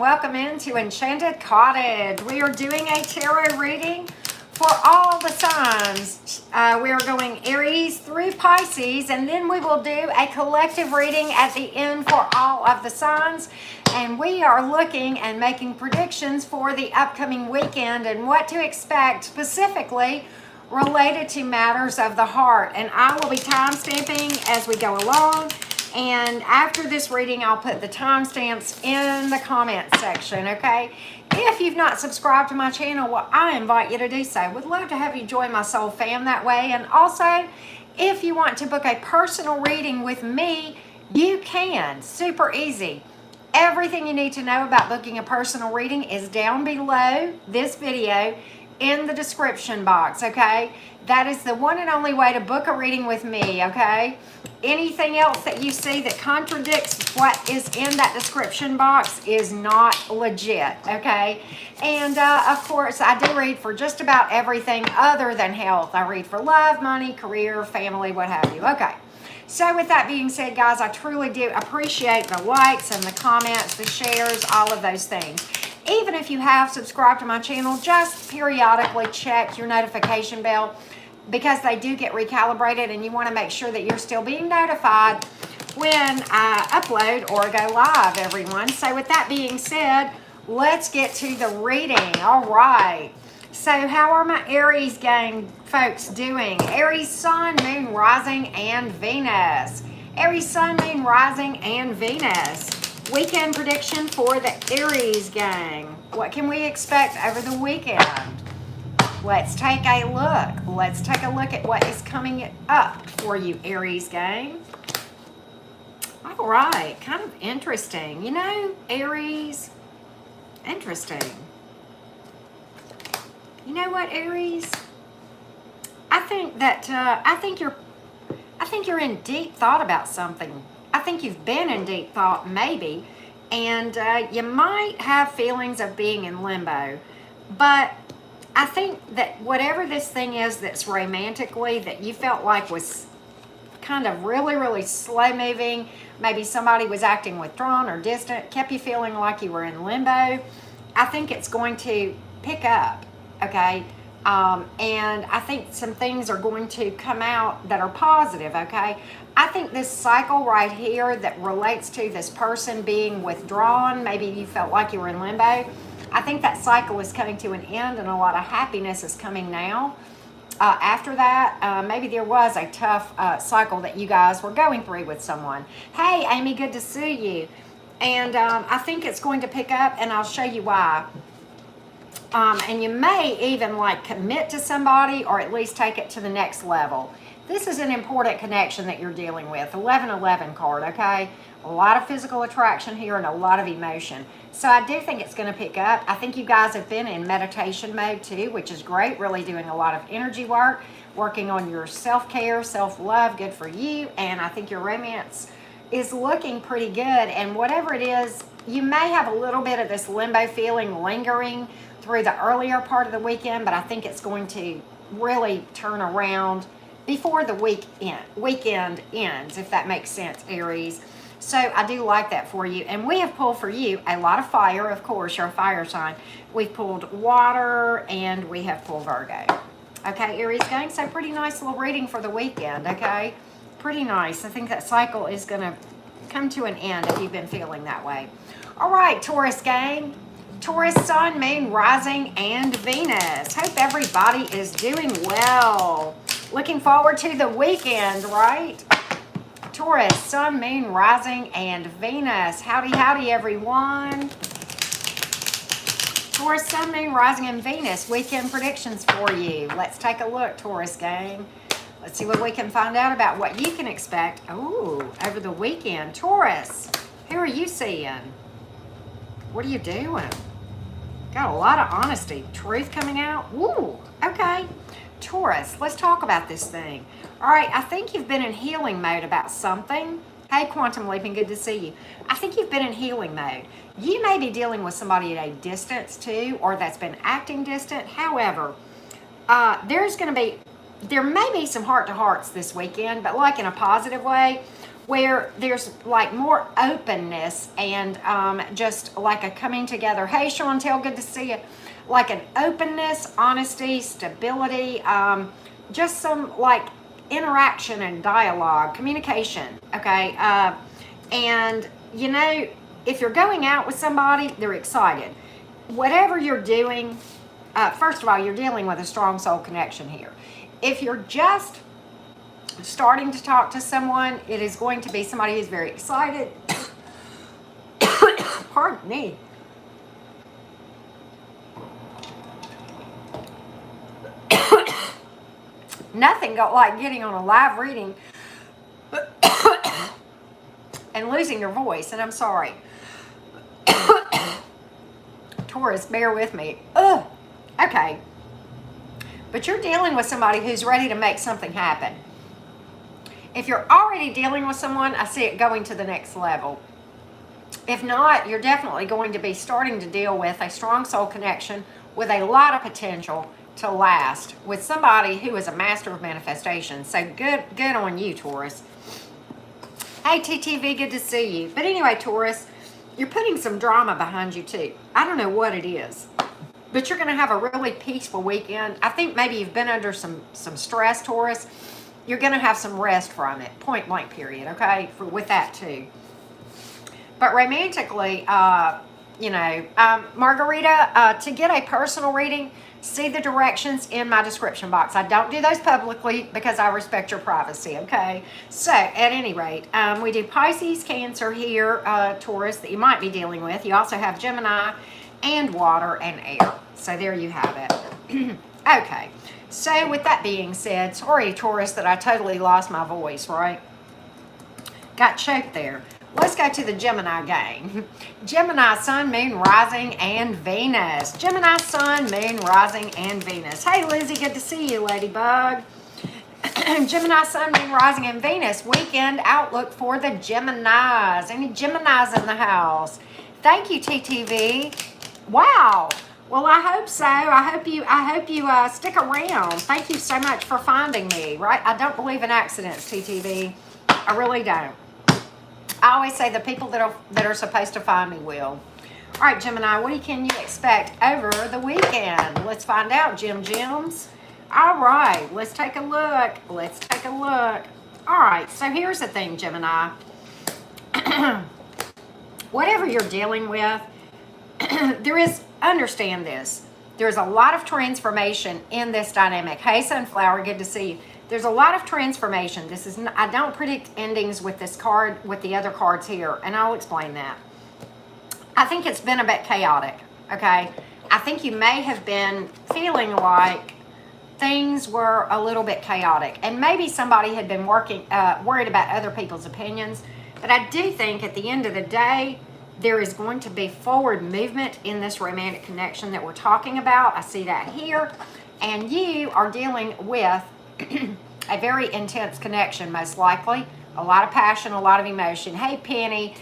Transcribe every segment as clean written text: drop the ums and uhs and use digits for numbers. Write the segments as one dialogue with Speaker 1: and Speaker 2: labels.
Speaker 1: welcome into Enchanted Cottage. We are doing a tarot reading for all the signs. We are going Aries through Pisces, and then we will do a collective reading at the end for all of the signs. And we are looking and making predictions for the upcoming weekend and what to expect specifically related to matters of the heart. And I will be time stamping as we go along. And after this reading, I'll put the timestamps in the comments section, okay? If you've not subscribed to my channel, well, I invite you to do so. Would love to have you join my soul fam that way. And also, if you want to book a personal reading with me, you can. Super easy. Everything you need to know about booking a personal reading is down below this video in the description box, okay? That is the one and only way to book a reading with me, okay? Anything else that you see that contradicts what is in that description box is not legit, okay? And of course, I do read for just about everything other than health. I read for love, money, career, family, what have you. Okay. So with that being said, guys, I truly do appreciate the likes and the comments, the shares, all of those things. Even if you have subscribed to my channel, just periodically check your notification bell, because they do get recalibrated, and you want to make sure that you're still being notified when I upload or go live, everyone. So with that being said, let's get to the reading. All right. So how are my Aries gang folks doing? Aries sun, moon, rising, and Venus. Aries sun, moon, rising, and Venus. Weekend prediction for the Aries gang. What can we expect over the weekend? Let's take a look. Let's take a look at what is coming up for you, Aries gang. All right, kind of interesting. You know, Aries, interesting. You know what, Aries? I think you're in deep thought about something. I think you've been in deep thought, maybe, and you might have feelings of being in limbo, but I think that whatever this thing is that's romantically that you felt like was kind of really, really slow moving, maybe somebody was acting withdrawn or distant, kept you feeling like you were in limbo, I think it's going to pick up, okay? And I think some things are going to come out that are positive, okay? I think this cycle right here that relates to this person being withdrawn, maybe you felt like you were in limbo, I think that cycle is coming to an end, and a lot of happiness is coming now. After that, maybe there was a tough cycle that you guys were going through with someone. Hey, Amy, good to see you. And I think it's going to pick up, and I'll show you why. And you may even like commit to somebody, or at least take it to the next level. This is an important connection that you're dealing with. 1111 card, okay? A lot of physical attraction here and a lot of emotion. So I do think it's going to pick up. I think you guys have been in meditation mode too, which is great. Really doing a lot of energy work, working on your self-care, self-love, good for you. And I think your romance is looking pretty good. And whatever it is, you may have a little bit of this limbo feeling lingering through the earlier part of the weekend, but I think it's going to really turn around before the weekend ends, if that makes sense, Aries. So I do like that for you. And we have pulled for you a lot of fire, of course, you're a fire sign. We've pulled water, and we have pulled Virgo. Okay, Aries gang, so pretty nice little reading for the weekend, okay? Pretty nice. I think that cycle is going to come to an end if you've been feeling that way. All right, Taurus gang. Taurus sun, moon, rising, and Venus. Hope everybody is doing well. Looking forward to the weekend, right? Taurus, sun, moon, rising, and Venus. Howdy, howdy, everyone. Taurus, sun, moon, rising, and Venus. Weekend predictions for you. Let's take a look, Taurus gang. Let's see what we can find out about what you can expect. Ooh, over the weekend. Taurus, who are you seeing? What are you doing? Got a lot of honesty. Truth coming out. Ooh, okay. Taurus, let's talk about this thing. All right, I think you've been in healing mode about something. Hey, Quantum Leaping, good to see you. I think you've been in healing mode. You may be dealing with somebody at a distance too, or that's been acting distant. However, there may be some heart-to-hearts this weekend, but like in a positive way, where there's like more openness and just like a coming together. Hey, Chantel, good to see you. Like an openness, honesty, stability, just some like interaction and dialogue, communication, okay? And, you know, if you're going out with somebody, they're excited. Whatever you're doing, first of all, you're dealing with a strong soul connection here. If you're just starting to talk to someone, it is going to be somebody who's very excited. Pardon me. Nothing like getting on a live reading and losing your voice, and I'm sorry. Taurus, bear with me. Ugh. Okay. But you're dealing with somebody who's ready to make something happen. If you're already dealing with someone, I see it going to the next level. If not, you're definitely going to be starting to deal with a strong soul connection with a lot of potential to last with somebody who is a master of manifestation. So good on you, Taurus. Hey, TTV, good to see you. But anyway, Taurus, you're putting some drama behind you too. I don't know what it is, but you're going to have a really peaceful weekend. I think maybe you've been under some stress, Taurus. You're going to have some rest from it, point blank period, okay, with that too. But romantically, you know, Margarita, to get a personal reading, see the directions in my description box. I don't do those publicly because I respect your privacy, okay? So, at any rate, we do Pisces, Cancer here, Taurus, that you might be dealing with. You also have Gemini and water and air. So, there you have it. Okay. So, with that being said, sorry, Taurus, that I totally lost my voice, right? Got choked there. Let's go to the Gemini gang. Gemini, Sun, Moon, Rising, and Venus. Gemini, Sun, Moon, Rising, and Venus. Hey, Lizzie, good to see you, Ladybug. Gemini, Sun, Moon, Rising, and Venus. Weekend outlook for the Geminis. Any Geminis in the house? Thank you, TTV. Wow. Well, I hope so. I hope you stick around. Thank you so much for finding me, right? I don't believe in accidents, TTV. I really don't. I always say the people that are supposed to find me will. All right, Gemini, what can you expect over the weekend? Let's find out, Gems. All right, let's take a look. All right, so here's the thing, Gemini. Whatever you're dealing with, understand this. There's a lot of transformation in this dynamic. Hey, Sunflower, good to see you. There's a lot of transformation. I don't predict endings with this card, with the other cards here, and I'll explain that. I think it's been a bit chaotic, okay? I think you may have been feeling like things were a little bit chaotic, and maybe somebody had been worried about other people's opinions, but I do think at the end of the day, there is going to be forward movement in this romantic connection that we're talking about. I see that here, and you are dealing with a very intense connection, most likely. A lot of passion, a lot of emotion. Hey, Penny.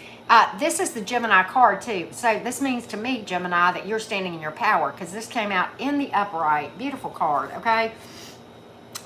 Speaker 1: This is the Gemini card, too. So this means to me, Gemini, that you're standing in your power because this came out in the upright. Beautiful card, okay?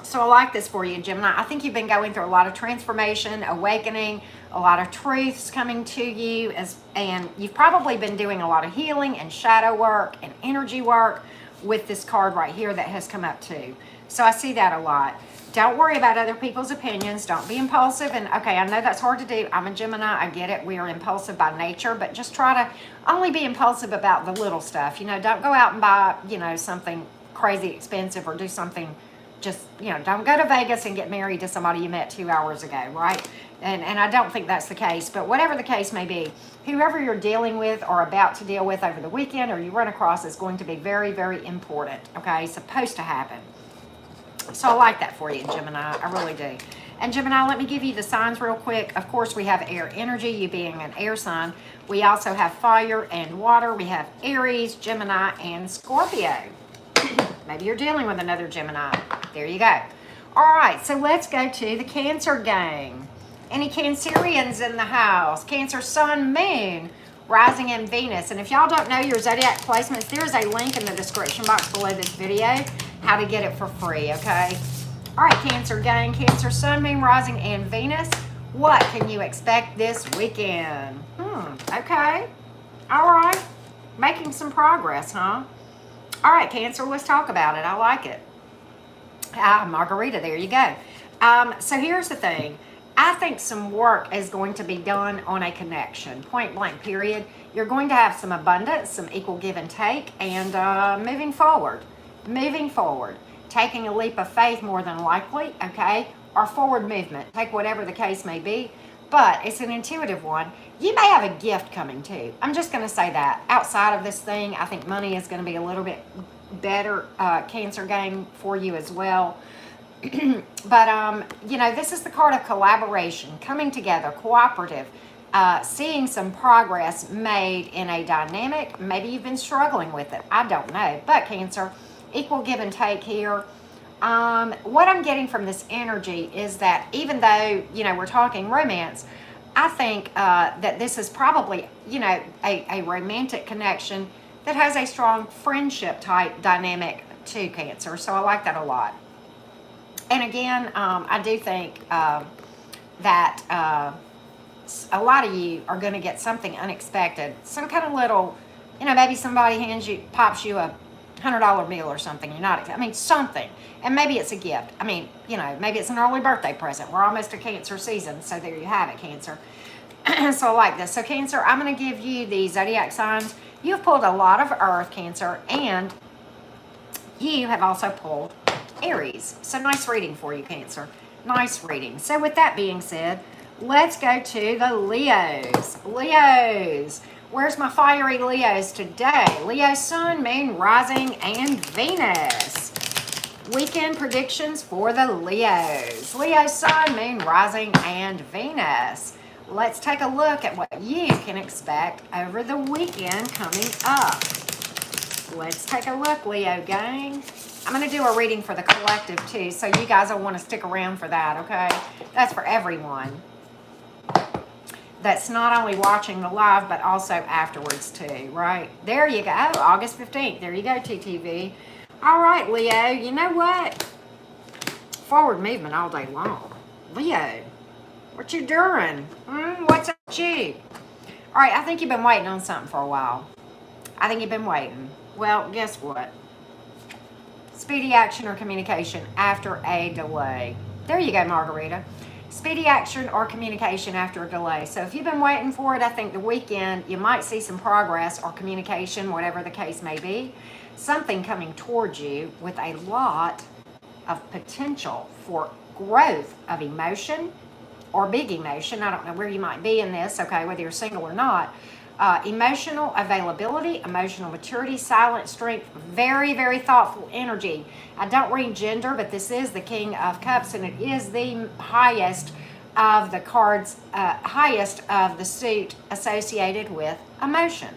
Speaker 1: So I like this for you, Gemini. I think you've been going through a lot of transformation, awakening, a lot of truths coming to you, and you've probably been doing a lot of healing and shadow work and energy work with this card right here that has come up too. So I see that a lot. Don't worry about other people's opinions. Don't be impulsive. And okay, I know that's hard to do. I'm a Gemini. I get it. We are impulsive by nature, but just try to only be impulsive about the little stuff. You know, don't go out and buy, you know, something crazy expensive or do something just, you know, don't go to Vegas and get married to somebody you met 2 hours ago, right? And I don't think that's the case, but whatever the case may be, whoever you're dealing with or about to deal with over the weekend or you run across is going to be very, very important, okay? It's supposed to happen. So I like that for you, Gemini. I really do. And Gemini, let me give you the signs real quick. Of course, we have air energy, you being an air sign. We also have fire and water. We have Aries, Gemini, and Scorpio. Maybe you're dealing with another Gemini. There you go. All right, so let's go to the Cancer gang. Any Cancerians in the house? Cancer, Sun, Moon, Rising, and Venus. And if y'all don't know your zodiac placements, there's a link in the description box below this video how to get it for free, okay? All right, Cancer gang, Cancer, Sun, Moon, Rising, and Venus. What can you expect this weekend? Okay. All right. Making some progress, huh? All right, Cancer, let's talk about it. I like it. Margarita, there you go. So here's the thing. I think some work is going to be done on a connection, point blank, period. You're going to have some abundance, some equal give and take, and moving forward, taking a leap of faith more than likely, okay, or forward movement, take whatever the case may be, but it's an intuitive one. You may have a gift coming too. I'm just going to say that. Outside of this thing, I think money is going to be a little bit better Cancer game for you as well. But you know, this is the card of collaboration, coming together, cooperative, seeing some progress made in a dynamic. Maybe you've been struggling with it, I don't know, but Cancer, equal give and take here. What I'm getting from this energy is that even though, you know, we're talking romance, I think that this is probably, you know, a romantic connection that has a strong friendship type dynamic to Cancer. So I like that a lot. And again, I do think that a lot of you are going to get something unexpected. Some kind of little, you know, maybe somebody pops you a $100 bill or something. You're not, I mean, something. And maybe it's a gift. I mean, you know, maybe it's an early birthday present. We're almost to Cancer season. So there you have it, Cancer. So I like this. So Cancer, I'm going to give you the zodiac signs. You've pulled a lot of Earth, Cancer, and you have also pulled Aries. So nice reading for you, Cancer. Nice reading. So with that being said, let's go to the Leos. Leos. Where's my fiery Leos today? Leo, Sun, Moon, Rising, and Venus. Weekend predictions for the Leos. Leo, Sun, Moon, Rising, and Venus. Let's take a look at what you can expect over the weekend coming up. Let's take a look, Leo gang. I'm going to do a reading for the collective too, so you guys will want to stick around for that, okay? That's for everyone. That's not only watching the live, but also afterwards too, right? There you go, August 15th. There you go, TTV. All right, Leo, you know what? Forward movement all day long. Leo, what you doing? What's up with you? All right, I think you've been waiting on something for a while. I think you've been waiting. Well, guess what? Speedy action or communication after a delay. There you go, Margarita. Speedy action or communication after a delay. So if you've been waiting for it, I think the weekend you might see some progress or communication, whatever the case may be. Something coming towards you with a lot of potential for growth of emotion or big emotion. I don't know where you might be in this, okay, whether you're single or not. Emotional availability, emotional maturity, silent strength, very, very thoughtful energy. I don't read gender, but this is the King of Cups, and it is the highest of the cards, highest of the suit associated with emotion.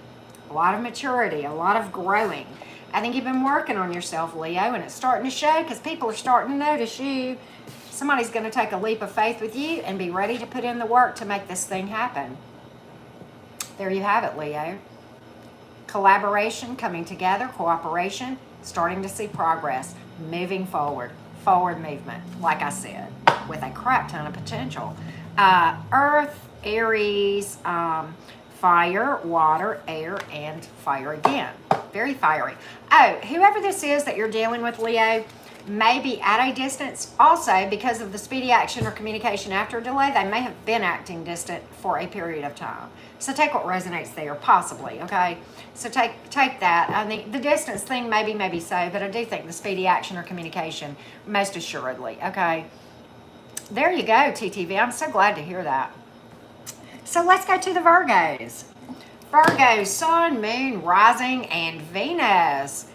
Speaker 1: A lot of maturity, a lot of growing. I think you've been working on yourself, Leo, and it's starting to show because people are starting to notice you. Somebody's going to take a leap of faith with you and be ready to put in the work to make this thing happen. There you have it, Leo. Collaboration, coming together, cooperation, starting to see progress, moving forward, forward movement, like I said, with a crap ton of potential. Earth, Aries, fire, water, air, and fire again. Very fiery. Oh, whoever this is that you're dealing with, Leo, may be at a distance. Also, because of the speedy action or communication after a delay, they may have been acting distant for a period of time. So take what resonates there, possibly, okay? So take that. I think the distance thing, maybe so, but I do think the speedy action or communication, most assuredly, okay? There you go, TTV. I'm so glad to hear that. So let's go to the Virgos. Virgo, Sun, Moon, Rising, and Venus.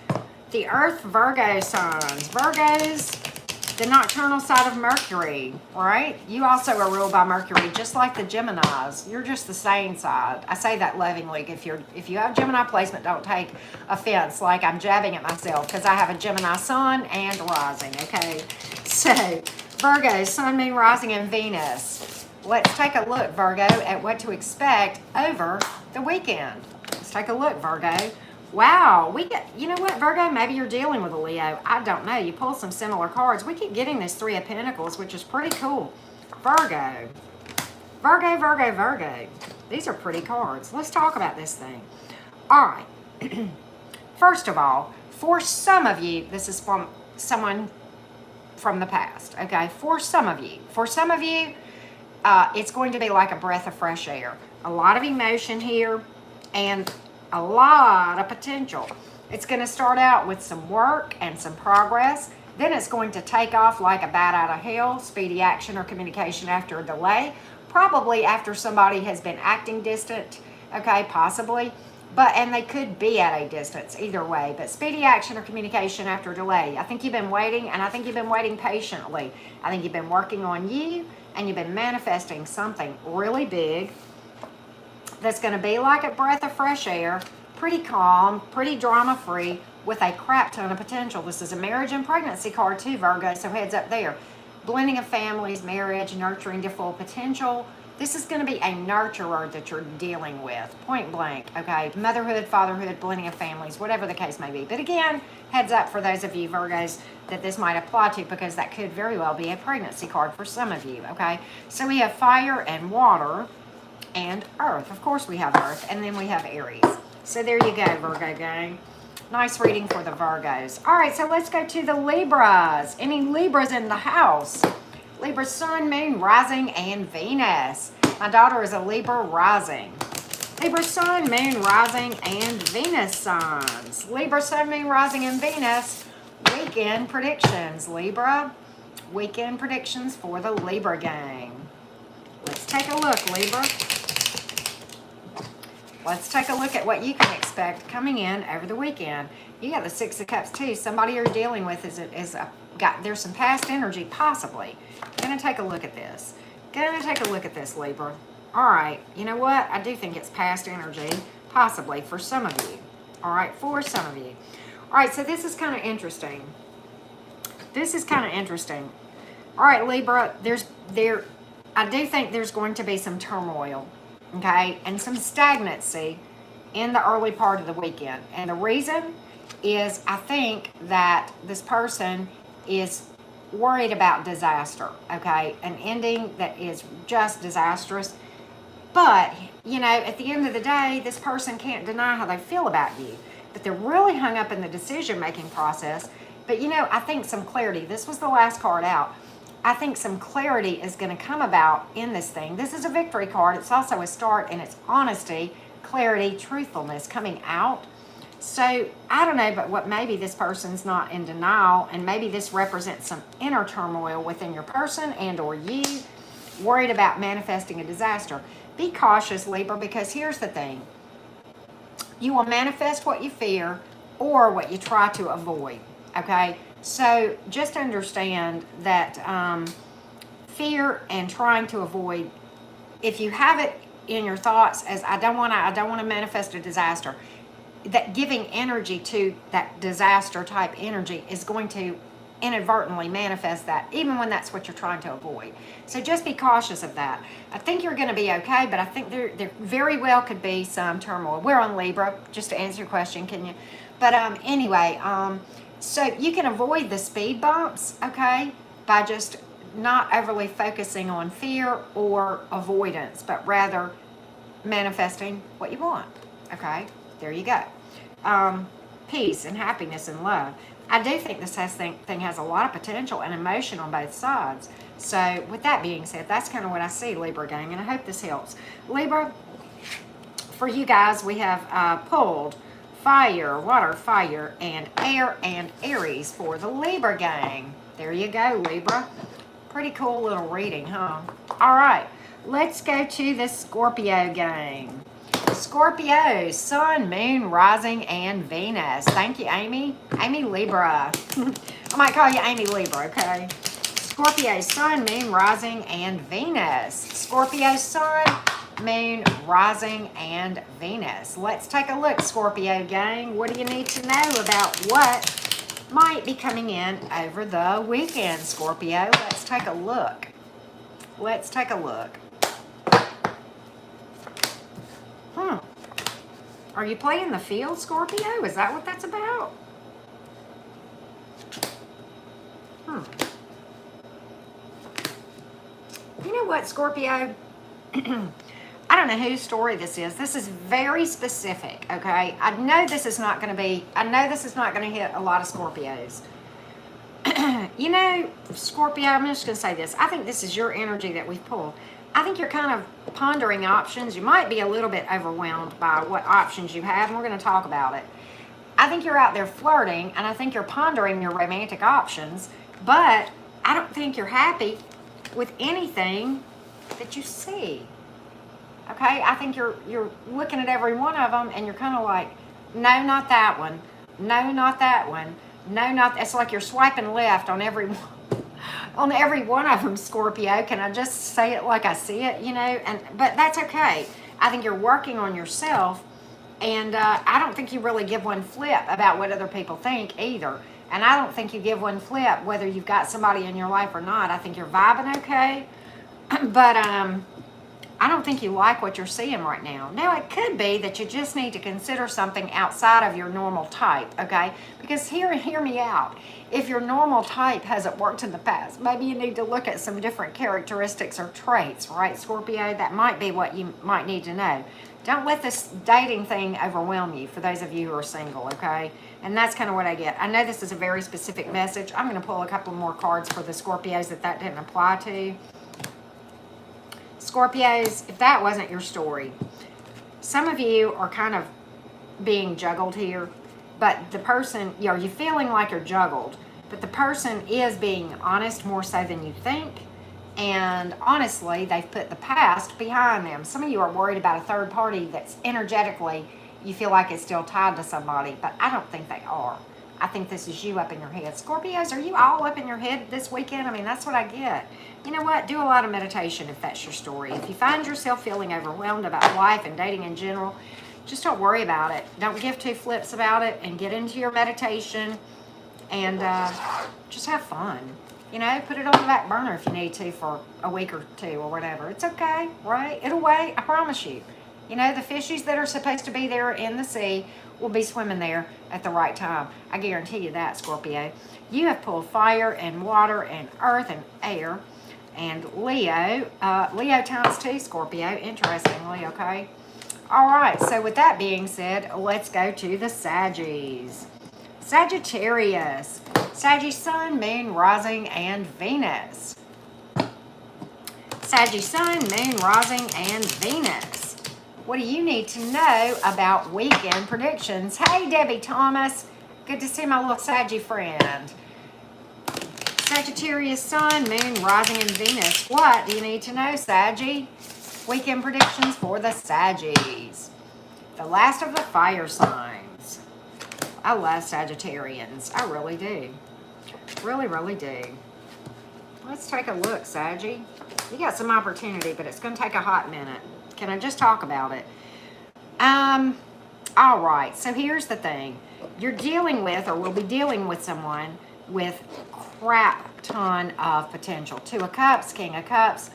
Speaker 1: The Earth Virgo signs. Virgos, the nocturnal side of Mercury, right? You also are ruled by Mercury, just like the Geminis. You're just the same side. I say that lovingly. If you have Gemini placement, don't take offense like I'm jabbing at myself, because I have a Gemini Sun and Rising, okay? So, Virgo, Sun, Moon, Rising, and Venus. Let's take a look, Virgo, at what to expect over the weekend. Let's take a look, Virgo. Wow, you know what, Virgo, maybe you're dealing with a Leo. I don't know. You pull some similar cards. We keep getting this Three of Pentacles, which is pretty cool. Virgo. Virgo, Virgo, Virgo. These are pretty cards. Let's talk about this thing. All right. First of all, for some of you, this is from someone from the past, okay? For some of you, it's going to be like a breath of fresh air. A lot of emotion here and a lot of potential. It's going to start out with some work and some progress. Then it's going to take off like a bat out of hell, speedy action or communication after a delay, probably after somebody has been acting distant, okay, possibly. And they could be at a distance either way, but speedy action or communication after a delay. I think you've been waiting, and I think you've been waiting patiently. I think you've been working on you, and you've been manifesting something really big that's going to be like a breath of fresh air, pretty calm, pretty drama-free, with a crap ton of potential. This is a marriage and pregnancy card too, Virgo, so heads up there. Blending of families, marriage, nurturing to full potential. This is going to be a nurturer that you're dealing with, point blank, okay? Motherhood, fatherhood, blending of families, whatever the case may be. But again, heads up for those of you Virgos that this might apply to, because that could very well be a pregnancy card for some of you, okay? So we have fire and water and earth. Of course we have earth, and then we have Aries. So there you go, Virgo gang. Nice reading for the Virgos. All right, so let's go to the Libras. Any Libras in the house? Libra sun, moon, rising, and Venus. My daughter is a Libra rising. Libra sun, moon, rising, and Venus signs. Libra sun, moon, rising, and Venus. Weekend predictions. Libra, weekend predictions for the Libra gang. Let's take a look, Libra. Let's take a look at what you can expect coming in over the weekend. You got the Six of Cups too. Somebody you're dealing with there's some past energy, possibly. Gonna take a look at this. Libra. All right, you know what? I do think it's past energy, possibly for some of you. All right, for some of you. All right, so this is kind of interesting. All right, Libra, I do think there's going to be some turmoil, okay, and some stagnancy in the early part of the weekend. And the reason is I think that this person is worried about disaster, okay, an ending that is just disastrous. But, you know, at the end of the day, this person can't deny how they feel about you. But they're really hung up in the decision-making process. But, you know, I think some clarity, this was the last card out. I think some clarity is going to come about in this thing. This is a victory card. It's also a start, and it's honesty, clarity, truthfulness coming out. So, I don't know, but what maybe this person's not in denial, and maybe this represents some inner turmoil within your person and or you, worried about manifesting a disaster. Be cautious, Libra, because here's the thing. You will manifest what you fear or what you try to avoid, okay? So just understand that fear and trying to avoid, if you have it in your thoughts as I don't want to manifest a disaster, that giving energy to that disaster type energy is going to inadvertently manifest that, even when that's what you're trying to avoid. So just be cautious of that. I think you're going to be okay, but I think there very well could be some turmoil. We're on Libra, just to answer your question, can you? But anyway, so you can avoid the speed bumps, okay, by just not overly focusing on fear or avoidance, but rather manifesting what you want, okay? There you go. Peace and happiness and love. I do think this thing has a lot of potential and emotion on both sides. So with that being said, that's kind of what I see, Libra gang, and I hope this helps. Libra, for you guys, we have pulled fire, water, fire, and air, and Aries for the Libra gang. There you go, Libra. Pretty cool little reading, huh? All right, let's go to the Scorpio gang. Scorpio, sun, moon, rising, and Venus. Thank you, Amy. Amy Libra. I might call you Amy Libra, okay? Scorpio, sun, moon, rising, and Venus. Scorpio, sun, moon, rising, and Venus. Let's take a look, Scorpio gang. What do you need to know about what might be coming in over the weekend, Scorpio? Let's take a look. Let's take a look. Are you playing the field, Scorpio? Is that what that's about? You know what, Scorpio? I don't know whose story this is. This is very specific, okay? I know this is not going to hit a lot of Scorpios. You know, Scorpio, I'm just going to say this. I think this is your energy that we've pulled. I think you're kind of pondering options. You might be a little bit overwhelmed by what options you have, and we're going to talk about it. I think you're out there flirting, and I think you're pondering your romantic options, but I don't think you're happy with anything that you see. Okay, I think you're looking at every one of them, and you're kind of like, no, not that one. No, not that one. No, not. It's like you're swiping left on every one of them, Scorpio. Can I just say it like I see it? You know, but that's okay. I think you're working on yourself, and I don't think you really give one flip about what other people think either. And I don't think you give one flip whether you've got somebody in your life or not. I think you're vibing okay, but I don't think you like what you're seeing right now. Now, it could be that you just need to consider something outside of your normal type, okay? Because hear me out. If your normal type hasn't worked in the past, maybe you need to look at some different characteristics or traits, right, Scorpio? That might be what you might need to know. Don't let this dating thing overwhelm you, for those of you who are single, okay? And that's kind of what I get. I know this is a very specific message. I'm going to pull a couple more cards for the Scorpios that didn't apply to. Scorpios, if that wasn't your story, some of you are kind of being juggled here, but the person, you're feeling like you're juggled, but the person is being honest more so than you think, and honestly, they've put the past behind them. Some of you are worried about a third party that's energetically, you feel like it's still tied to somebody, but I don't think they are. I think this is you up in your head. Scorpios, are you all up in your head this weekend? I mean, that's what I get. You know what? Do a lot of meditation if that's your story. If you find yourself feeling overwhelmed about life and dating in general, just don't worry about it. Don't give two flips about it, and get into your meditation and just have fun. You know, put it on the back burner if you need to for a week or two or whatever. It's okay, right? It'll wait, I promise you. You know, the fishies that are supposed to be there in the sea will be swimming there at the right time. I guarantee you that, Scorpio. You have pulled fire and water and earth and air and Leo. Leo times 2, Scorpio. Interestingly, okay? All right, so with that being said, let's go to the Saggies. Sagittarius. Saggy Sun, Moon, Rising, and Venus. Saggy Sun, Moon, Rising, and Venus. What do you need to know about weekend predictions? Hey, Debbie Thomas. Good to see my little Saggy friend. Sagittarius, Sun, Moon, Rising, and Venus. What do you need to know, Saggy? Weekend predictions for the Saggies. The last of the fire signs. I love Sagittarians. I really do. Really, really do. Let's take a look, Saggy. You got some opportunity, but it's going to take a hot minute. Can I just talk about it? All right. So here's the thing. You're dealing with, or will be dealing with, someone with crap ton of potential. 2 of Cups, King of Cups.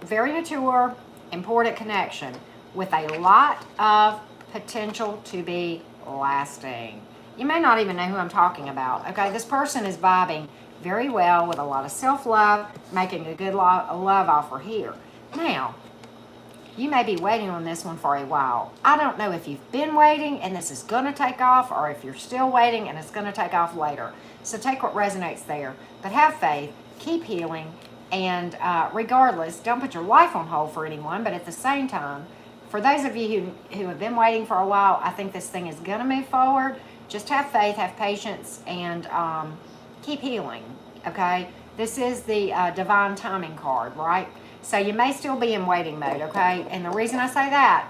Speaker 1: Very mature, important connection with a lot of potential to be lasting. You may not even know who I'm talking about. Okay, this person is vibing very well with a lot of self-love, making a good love offer here. Now, you may be waiting on this one for a while. I don't know if you've been waiting and this is going to take off, or if you're still waiting and it's going to take off later. So take what resonates there. But have faith, keep healing, and regardless, don't put your life on hold for anyone. But at the same time, for those of you who have been waiting for a while, I think this thing is going to move forward. Just have faith, have patience, and keep healing, okay? This is the divine timing card, right? So you may still be in waiting mode, okay? And the reason I say that,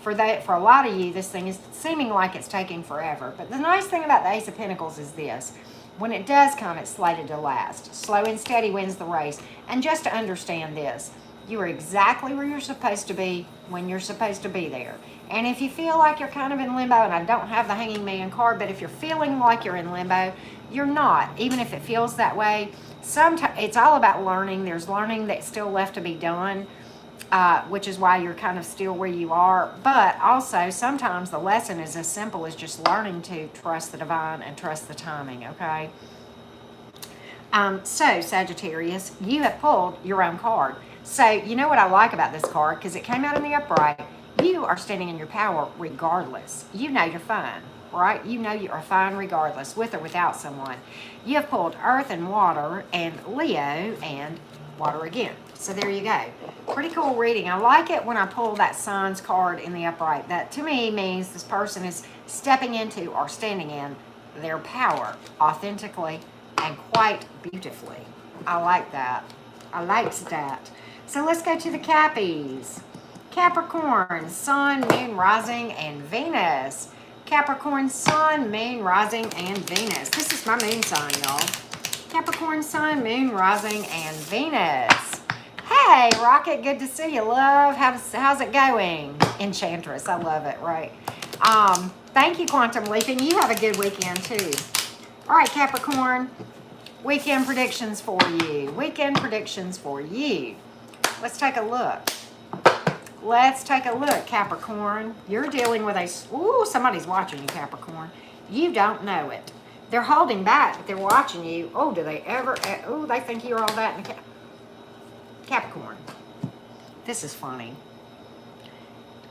Speaker 1: for a lot of you, this thing is seeming like it's taking forever. But the nice thing about the Ace of Pentacles is this. When it does come, it's slated to last. Slow and steady wins the race. And just to understand this, you are exactly where you're supposed to be when you're supposed to be there. And if you feel like you're kind of in limbo, and I don't have the Hanging Man card, but if you're feeling like you're in limbo, you're not. Even if it feels that way, sometimes it's all about learning. There's learning that's still left to be done, which is why you're kind of still where you are. But also, sometimes the lesson is as simple as just learning to trust the divine and trust the timing, okay? So, Sagittarius, you have pulled your own card. So you know what I like about this card, because it came out in the upright. You are standing in your power regardless. You know you're fine, right? You know you are fine regardless, with or without someone. You have pulled Earth and Water and Leo and Water again. So there you go. Pretty cool reading. I like it when I pull that Signs card in the upright. That to me means this person is stepping into or standing in their power authentically and quite beautifully. I like that. I liked that. So let's go to the Cappies. Capricorn, Sun, Moon, Rising, and Venus. Capricorn, Sun, Moon, Rising, and Venus. This is my moon sign, y'all. Capricorn, Sun, Moon, Rising, and Venus. Hey, Rocket, good to see you, love. How's it going? Enchantress, I love it, right? Thank you, Quantum Leaping. You have a good weekend, too. All right, Capricorn, weekend predictions for you. Weekend predictions for you. Let's take a look. Let's take a look, Capricorn. You're dealing with somebody's watching you, Capricorn. You don't know it. They're holding back, but they're watching you. Oh, do they ever? Oh, they think you're all that in Capricorn. This is funny.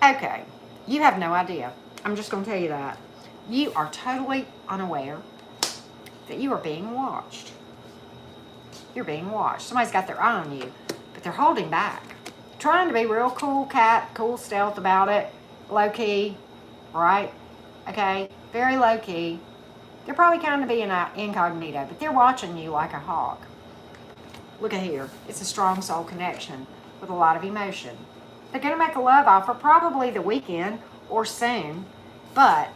Speaker 1: Okay, you have no idea. I'm just going to tell you that. You are totally unaware that you are being watched. You're being watched. Somebody's got their eye on you, but they're holding back. Trying to be real cool cat, cool stealth about it, low key, right? Okay, very low key. They're probably kind of being incognito, but they're watching you like a hawk. Look at here. It's a strong soul connection with a lot of emotion. They're going to make a love offer probably the weekend or soon, but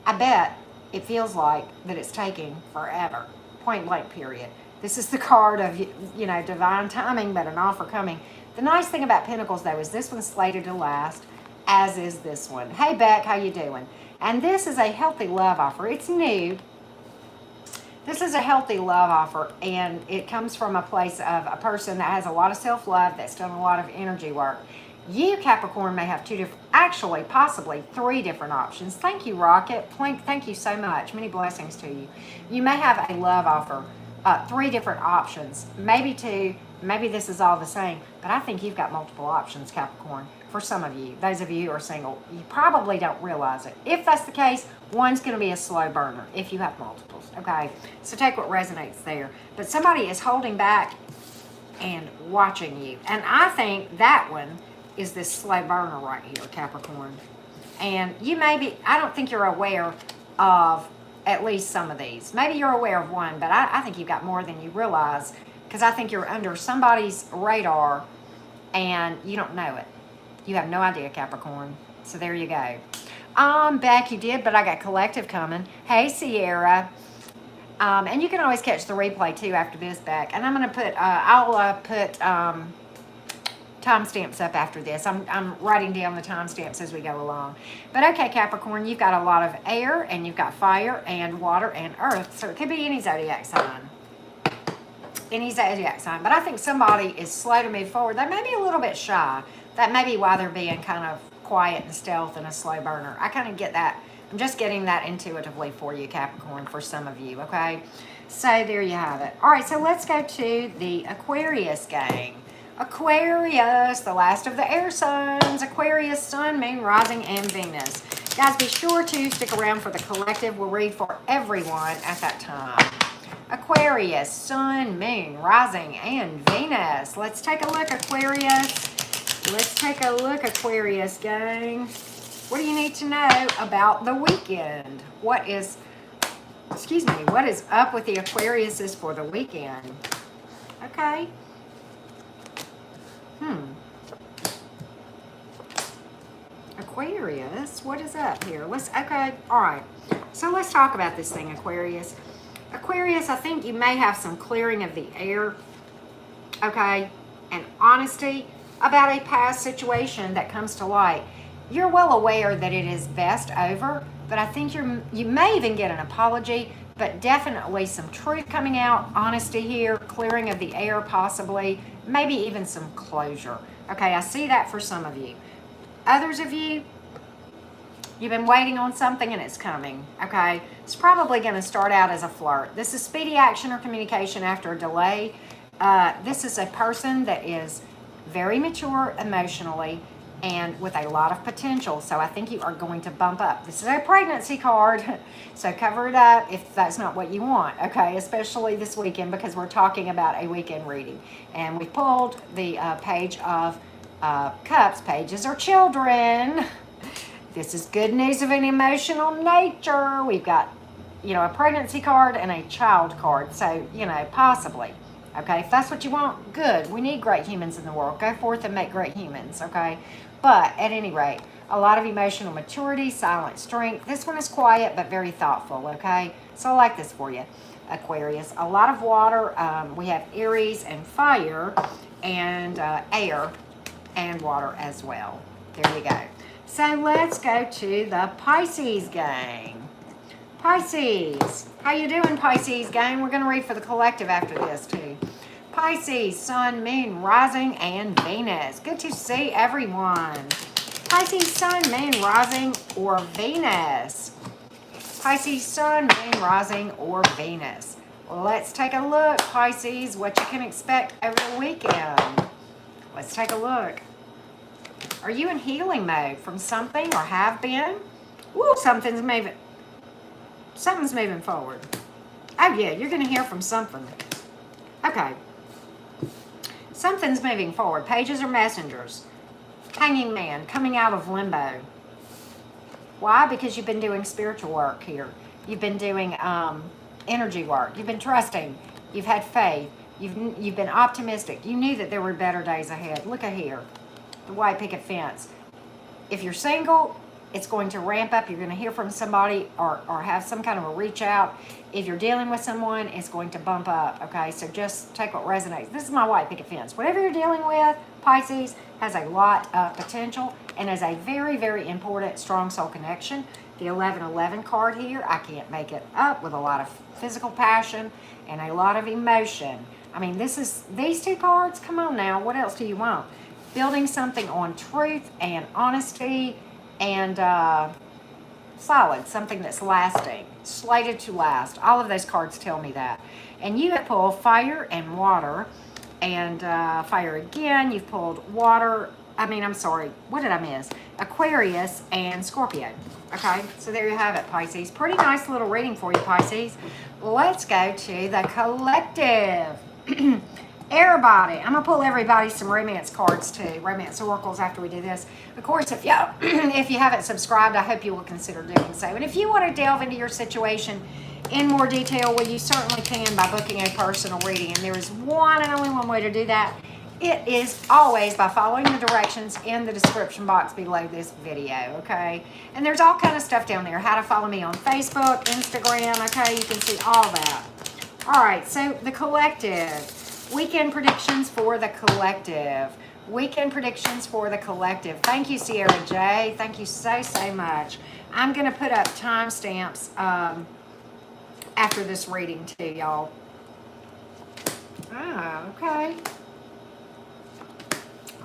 Speaker 1: I bet it feels like that it's taking forever. Point blank period. This is the card of, divine timing, but an offer coming. The nice thing about Pentacles, though, is this one's slated to last, as is this one. Hey, Beck, how you doing? And this is a healthy love offer. It's new. This is a healthy love offer, and it comes from a place of a person that has a lot of self-love, that's done a lot of energy work. You, Capricorn, may have possibly three different options. Thank you, Rocket. Thank you so much. Many blessings to you. You may have a love offer. Three different options, maybe two, maybe this is all the same, but I think you've got multiple options, Capricorn. For some of you, those of you who are single, you probably don't realize it. If that's the case, one's going to be a slow burner if you have multiples, okay? So take what resonates there. But somebody is holding back and watching you, and I think that one is this slow burner right here, Capricorn. And you may be, I don't think you're aware of at least some of these. Maybe you're aware of one, but I think you've got more than you realize, because I think you're under somebody's radar and you don't know it. You have no idea, Capricorn. So there you go. Beck, you did, but I got collective coming. Hey, Sierra. And you can always catch the replay too after this, Beck. And I'm going to put, I'll put timestamps up after this. I'm writing down the timestamps as we go along. But okay, Capricorn, you've got a lot of air, and you've got fire and water and earth. So it could be any zodiac sign. Any zodiac sign. But I think somebody is slow to move forward. They may be a little bit shy. That may be why they're being kind of quiet and stealth and a slow burner. I kind of get that. I'm just getting that intuitively for you, Capricorn, for some of you, okay? So there you have it. All right, so let's go to the Aquarius gang. Aquarius, the last of the air signs. Aquarius, Sun, Moon, Rising, and Venus. Guys, be sure to stick around for the collective. We'll read for everyone at that time. Aquarius, Sun, Moon, Rising, and Venus. Let's take a look, Aquarius. Let's take a look, Aquarius gang. What do you need to know about the weekend? What is up with the Aquariuses for the weekend? Okay. Aquarius, what is up here? Okay, all right. So let's talk about this thing, Aquarius. Aquarius, I think you may have some clearing of the air, okay, and honesty about a past situation that comes to light. You're well aware that it is best over, but I think you may even get an apology, but definitely some truth coming out, honesty here, clearing of the air possibly, maybe even some closure. Okay, I see that for some of you. Others of you, you've been waiting on something and it's coming, okay? It's probably going to start out as a flirt. This is speedy action or communication after a delay. This is a person that is very mature emotionally and with a lot of potential. So I think you are going to bump up. This is a pregnancy card, so cover it up if that's not what you want, okay? Especially this weekend, because we're talking about a weekend reading. And we pulled the Page of Cups. Pages are children. This is good news of an emotional nature. We've got, you know, a pregnancy card and a child card. So, you know, possibly. Okay, if that's what you want, good. We need great humans in the world. Go forth and make great humans, okay? But at any rate, a lot of emotional maturity, silent strength. This one is quiet but very thoughtful, okay? So I like this for you, Aquarius. A lot of water. We have Aries and fire and air and water as well. There you go. So let's go to the Pisces gang. Pisces, how you doing, Pisces gang? We're going to read for the collective after this too. Pisces, Sun, Moon, Rising, and Venus. Good to see everyone. Pisces, Sun, Moon, Rising, or Venus. Pisces, Sun, Moon, Rising, or Venus. Let's take a look, Pisces, what you can expect over the weekend. Let's take a look. Are you in healing mode from something or have been? Ooh, something's moving forward. Oh yeah, you're going to hear from something. Okay. Something's moving forward. Pages are messengers. Hanging man, coming out of limbo. Why? Because you've been doing spiritual work here. You've been doing energy work. You've been trusting. You've had faith. You've been optimistic. You knew that there were better days ahead. Look at here. The white picket fence. If you're single, it's going to ramp up. You're going to hear from somebody or have some kind of a reach out. If you're dealing with someone, it's going to bump up, okay? So just take what resonates. This is my white picket fence. Whatever you're dealing with, Pisces, has a lot of potential and is a very, very important strong soul connection. The 1111 card here, I can't make it up, with a lot of physical passion and a lot of emotion. I mean, these two cards, come on now, what else do you want? Building something on truth and honesty and solid, something that's lasting, slated to last. All of those cards tell me that. And you have pulled fire and water, and fire again. You've pulled water. What did I miss? Aquarius and Scorpio. Okay, so there you have it, Pisces. Pretty nice little reading for you, Pisces. Let's go to the collective. Everybody, I'm going to pull everybody some romance cards too, romance oracles after we do this. Of course, if you haven't subscribed, I hope you will consider doing so. And if you want to delve into your situation in more detail, well, you certainly can by booking a personal reading. And there is one and only one way to do that. It is always by following the directions in the description box below this video, okay? And there's all kind of stuff down there. How to follow me on Facebook, Instagram, okay? You can see all that. All right, so the collective. Weekend predictions for the collective. Weekend predictions for the collective. Thank you, Sierra J. Thank you so, so much. I'm going to put up timestamps after this reading too, y'all. Okay.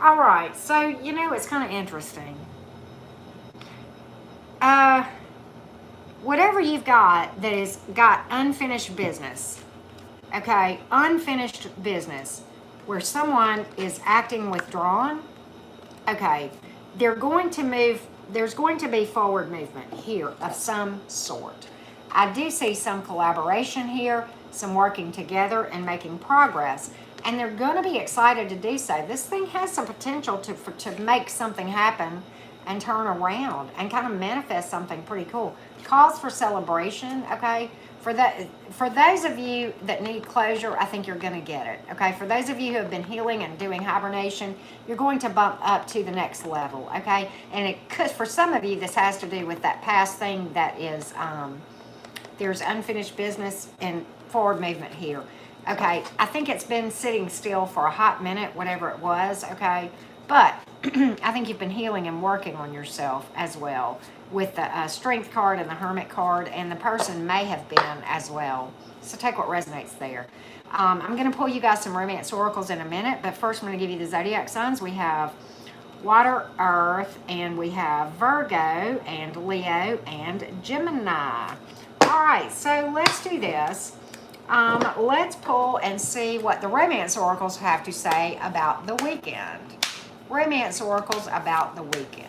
Speaker 1: All right. So, you know, it's kind of interesting. Whatever you've got that has got unfinished business, okay, unfinished business, where someone is acting withdrawn, okay, there's going to be forward movement here of some sort. I do see some collaboration here, some working together and making progress, and they're going to be excited to do so. This thing has some potential to make something happen and turn around and kind of manifest something pretty cool. Cause for celebration, okay? For those of you that need closure, I think you're going to get it, okay? For those of you who have been healing and doing hibernation, you're going to bump up to the next level, okay? And it could, for some of you, this has to do with that past thing that is, there's unfinished business and forward movement here, okay? I think it's been sitting still for a hot minute, whatever it was, okay? But I think you've been healing and working on yourself as well, with the Strength card and the Hermit card, and the person may have been as well. So take what resonates there. I'm going to pull you guys some romance oracles in a minute, but first I'm going to give you the zodiac signs. We have Water, Earth, and we have Virgo, and Leo, and Gemini. All right, so let's do this. Let's pull and see what the romance oracles have to say about the weekend. Romance oracles about the weekend.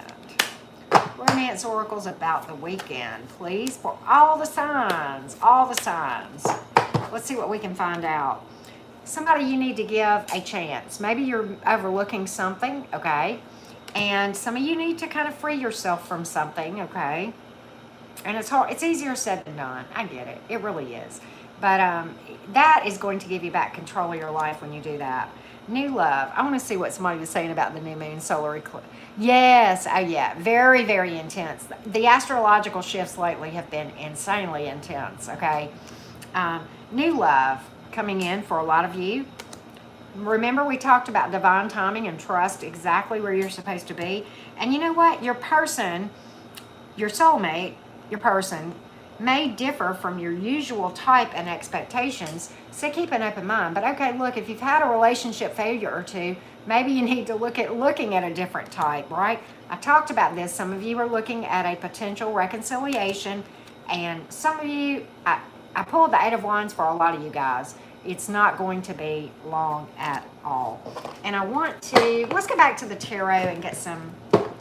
Speaker 1: Romance oracles about the weekend, please, for all the signs. All the signs. Let's see what we can find out. Somebody you need to give a chance. Maybe you're overlooking something, okay? And some of you need to kind of free yourself from something, okay? And it's hard. It's easier said than done. I get it. It really is. But that is going to give you back control of your life when you do that. New love. I want to see what somebody was saying about the new moon solar eclipse. Yes. Oh, yeah. Very, very intense. The astrological shifts lately have been insanely intense, okay? New love coming in for a lot of you. Remember we talked about divine timing and trust exactly where you're supposed to be. And you know what? Your person, your soulmate, your person may differ from your usual type and expectations, so keep an open mind. But okay, look, if you've had a relationship failure or two, maybe you need to look at looking at a different type, right? I talked about this. Some of you are looking at a potential reconciliation, and some of you, I pulled the Eight of Wands for a lot of you guys. It's not going to be long at all. And I want to, let's go back to the tarot and get some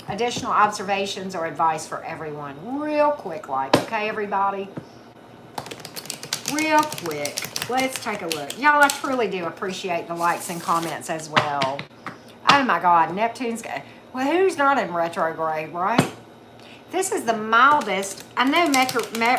Speaker 1: additional observations or advice for everyone real quick, like, okay, everybody, real quick, let's take a look. Y'all, I truly do appreciate the likes and comments as well. Oh my God, Neptune's, well, who's not in retrograde, right? This is the mildest. I know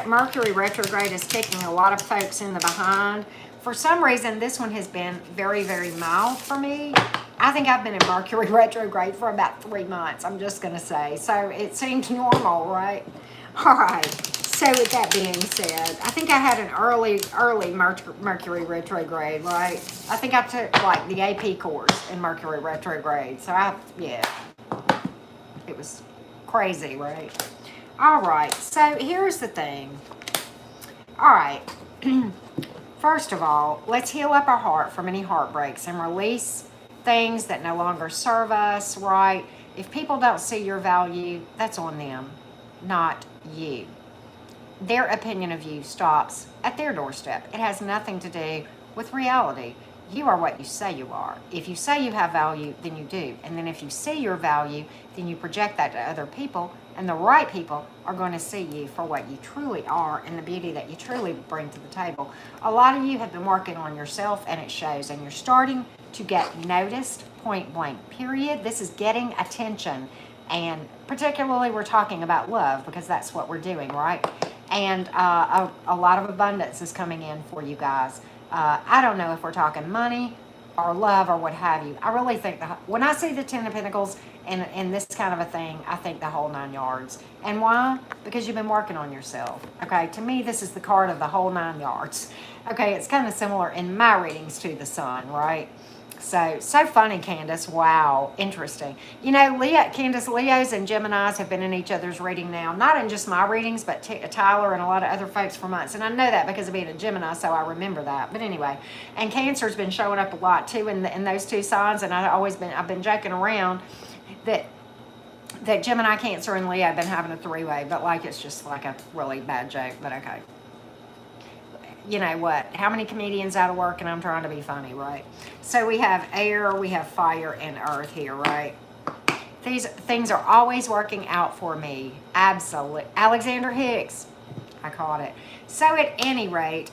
Speaker 1: Mercury retrograde is kicking a lot of folks in the behind. For some reason, this one has been very, very mild for me. I think I've been in Mercury retrograde for about 3 months, I'm just going to say. So it seems normal, right? All right. So with that being said, I think I had an early Mercury retrograde, right? I think I took like the AP course in Mercury retrograde. So yeah, it was crazy, right? All right. So here's the thing. All right. First of all, let's heal up our heart from any heartbreaks and release things that no longer serve us, right? If people don't see your value, that's on them, not you. Their opinion of you stops at their doorstep. It has nothing to do with reality. You are what you say you are. If you say you have value, then you do. And then if you see your value, then you project that to other people, and the right people are going to see you for what you truly are and the beauty that you truly bring to the table. A lot of you have been working on yourself, and it shows, and you're starting to get noticed, point blank, period. This is getting attention, and particularly we're talking about love because that's what we're doing, right? And a lot of abundance is coming in for you guys. I don't know if we're talking money or love or what have you. I really think when I see the Ten of Pentacles and this kind of a thing, I think the whole 9 yards. And why? Because you've been working on yourself. Okay, to me, this is the card of the whole 9 yards. Okay, it's kind of similar in my readings to the sun, right? So funny, Candace. Wow, interesting. You know, Candace, Leos and Geminis have been in each other's reading now. Not in just my readings, but Tyler and a lot of other folks for months. And I know that because of being a Gemini, so I remember that. But anyway, and Cancer's been showing up a lot too in those two signs. And I've been joking around that Gemini, Cancer, and Leo have been having a three-way, but like it's just like a really bad joke. But okay. You know what? How many comedians out of work, and I'm trying to be funny, right? So we have air, we have fire, and earth here, right? These things are always working out for me. Absolutely. Alexander Hicks. I caught it. So at any rate,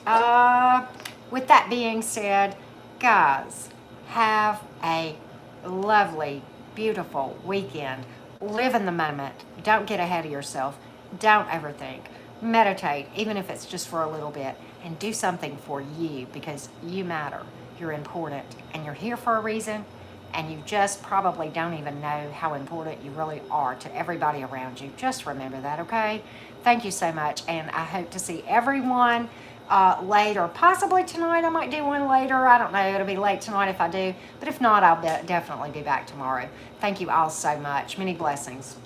Speaker 1: with that being said, guys, have a lovely, beautiful weekend. Live in the moment. Don't get ahead of yourself. Don't overthink. Meditate, even if it's just for a little bit, and do something for you because you matter. You're important, and you're here for a reason, and you just probably don't even know how important you really are to everybody around you. Just remember that, okay? Thank you so much, and I hope to see everyone later. Possibly tonight. I might do one later. I don't know. It'll be late tonight if I do, but if not, I'll definitely be back tomorrow. Thank you all so much. Many blessings.